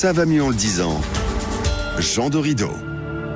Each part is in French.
Ça va mieux en le disant. Jean Dorido.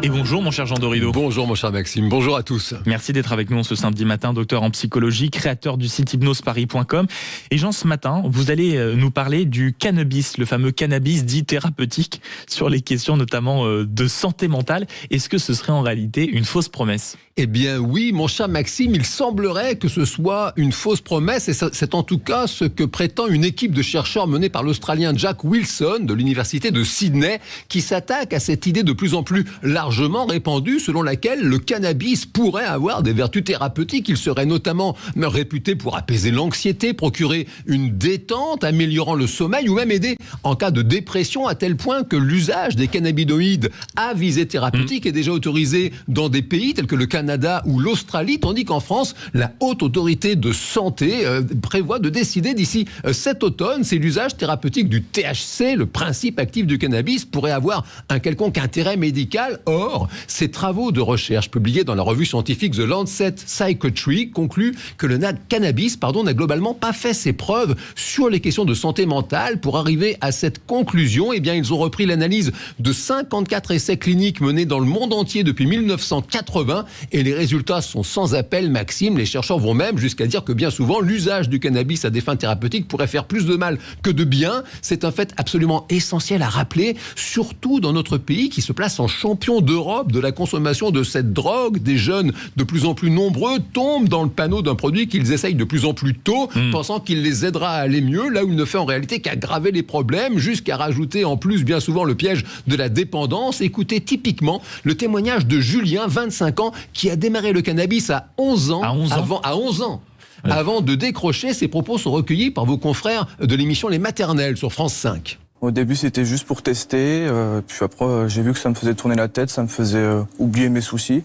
Et bonjour mon cher Jean Dorido. Bonjour mon cher Maxime, bonjour à tous. Merci d'être avec nous ce samedi matin, docteur en psychologie, créateur du site hypnoseparis.com. Et Jean, ce matin, vous allez nous parler du cannabis, le fameux cannabis dit thérapeutique, sur les questions notamment de santé mentale. Est-ce que ce serait en réalité une fausse promesse ? Eh bien oui, mon cher Maxime, il semblerait que ce soit une fausse promesse et c'est en tout cas ce que prétend une équipe de chercheurs menée par l'Australien Jack Wilson de l'université de Sydney qui s'attaque à cette idée de plus en plus largement répandue selon laquelle le cannabis pourrait avoir des vertus thérapeutiques. Il serait notamment réputé pour apaiser l'anxiété, procurer une détente, améliorant le sommeil ou même aider en cas de dépression à tel point que l'usage des cannabinoïdes à visée thérapeutique est déjà autorisé dans des pays tels que le Canada ou l'Australie, tandis qu'en France, la haute autorité de santé prévoit de décider d'ici cet automne si l'usage thérapeutique du THC, le principe actif du cannabis, pourrait avoir un quelconque intérêt médical. Or, ces travaux de recherche publiés dans la revue scientifique The Lancet Psychiatry concluent que le cannabis n'a globalement pas fait ses preuves sur les questions de santé mentale. Pour arriver à cette conclusion, eh bien, ils ont repris l'analyse de 54 essais cliniques menés dans le monde entier depuis 1980 et les résultats sont sans appel, Maxime. Les chercheurs vont même jusqu'à dire que bien souvent, l'usage du cannabis à des fins thérapeutiques pourrait faire plus de mal que de bien. C'est un fait absolument essentiel à rappeler, surtout dans notre pays qui se place en champion d'Europe de la consommation de cette drogue. Des jeunes de plus en plus nombreux tombent dans le panneau d'un produit qu'ils essayent de plus en plus tôt, pensant qu'il les aidera à aller mieux, là où il ne fait en réalité qu'aggraver les problèmes, jusqu'à rajouter en plus bien souvent le piège de la dépendance. Écoutez typiquement le témoignage de Julien, 25 ans, qui a démarré le cannabis à 11 ans. À 11 ans. Ouais. Avant de décrocher, ses propos sont recueillis par vos confrères de l'émission Les Maternelles sur France 5. Au début, c'était juste pour tester. Puis après, j'ai vu que ça me faisait tourner la tête, ça me faisait oublier mes soucis.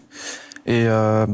Et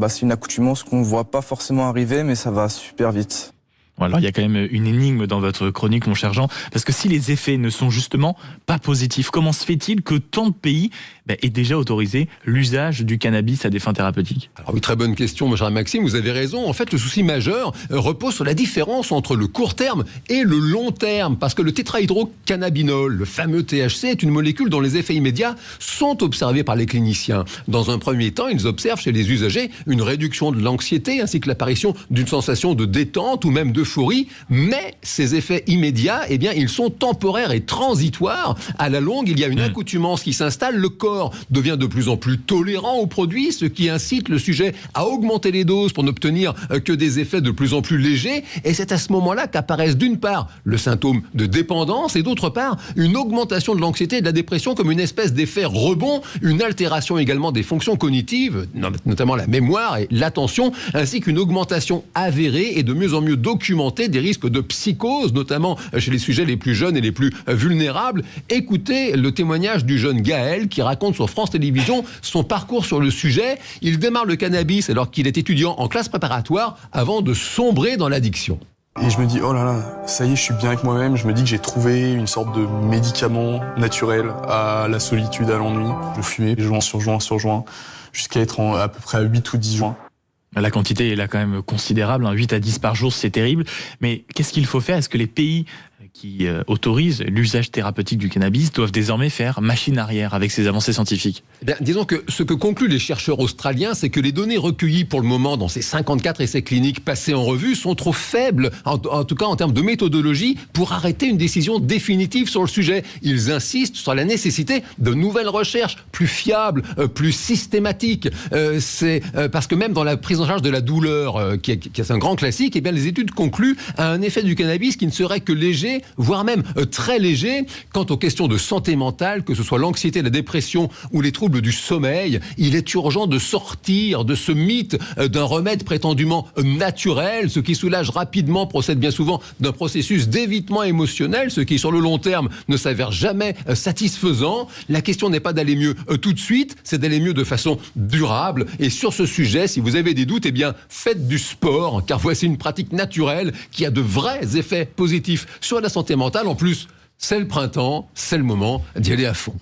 c'est une accoutumance qu'on ne voit pas forcément arriver, mais ça va super vite. Alors il y a quand même une énigme dans votre chronique, mon cher Jean, parce que si les effets ne sont justement pas positifs, comment se fait-il que tant de pays aient déjà autorisé l'usage du cannabis à des fins thérapeutiques ? Alors oui, très bonne question, mon cher Maxime, vous avez raison. En fait, le souci majeur repose sur la différence entre le court terme et le long terme, parce que le tétrahydrocannabinol, le fameux THC, est une molécule dont les effets immédiats sont observés par les cliniciens. Dans un premier temps, ils observent chez les usagers une réduction de l'anxiété ainsi que l'apparition d'une sensation de détente ou même d'euphorie, mais ces effets immédiats, eh bien, ils sont temporaires et transitoires. À la longue, il y a une accoutumance qui s'installe, le corps devient de plus en plus tolérant au produit, ce qui incite le sujet à augmenter les doses pour n'obtenir que des effets de plus en plus légers, et c'est à ce moment-là qu'apparaissent d'une part le symptôme de dépendance et d'autre part une augmentation de l'anxiété et de la dépression comme une espèce d'effet rebond, une altération également des fonctions cognitives, notamment la mémoire et l'attention, ainsi qu'une augmentation avérée et de mieux en mieux documentée des risques de psychose, notamment chez les sujets les plus jeunes et les plus vulnérables. Écoutez le témoignage du jeune Gaël qui raconte sur France Télévisions son parcours sur le sujet. Il démarre le cannabis alors qu'il est étudiant en classe préparatoire avant de sombrer dans l'addiction. Et je me dis, oh là là, ça y est, je suis bien avec moi-même. Je me dis que j'ai trouvé une sorte de médicament naturel à la solitude, à l'ennui. Je fumais joint sur joint, jusqu'à être à peu près à 8 ou 10 joints. La quantité est là quand même considérable, 8 à 10 par jour, c'est terrible. Mais qu'est-ce qu'il faut faire ? Est-ce que les pays qui autorisent l'usage thérapeutique du cannabis doivent désormais faire machine arrière avec ces avancées scientifiques ? Eh bien, disons que ce que concluent les chercheurs australiens, c'est que les données recueillies pour le moment dans ces 54 essais cliniques passés en revue sont trop faibles, en tout cas en termes de méthodologie, pour arrêter une décision définitive sur le sujet. Ils insistent sur la nécessité de nouvelles recherches, plus fiables, plus systématiques. C'est parce que même dans la prise en charge de la douleur, qui est un grand classique, eh bien, les études concluent à un effet du cannabis qui ne serait que léger, voire même très léger. Quant aux questions de santé mentale, que ce soit l'anxiété, la dépression ou les troubles du sommeil, il est urgent de sortir de ce mythe d'un remède prétendument naturel. Ce qui soulage rapidement procède bien souvent d'un processus d'évitement émotionnel, ce qui sur le long terme ne s'avère jamais satisfaisant. La question n'est pas d'aller mieux tout de suite, c'est d'aller mieux de façon durable. Et sur ce sujet, si vous avez des doutes, eh bien, faites du sport, car voici une pratique naturelle qui a de vrais effets positifs sur la santé mentale. En plus, c'est le printemps, c'est le moment d'y aller à fond.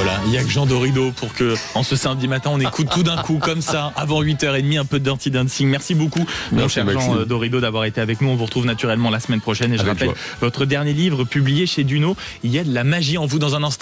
Voilà, il n'y a que Jean Dorido pour que, en ce samedi matin, on écoute tout d'un coup, comme ça, avant 8h30, un peu de Dirty Dancing. Merci beaucoup, mon cher Jean Dorido, d'avoir été avec nous. On vous retrouve naturellement la semaine prochaine. Et je rappelle votre dernier livre, publié chez Duno, Il y a de la magie en vous. Dans un instant.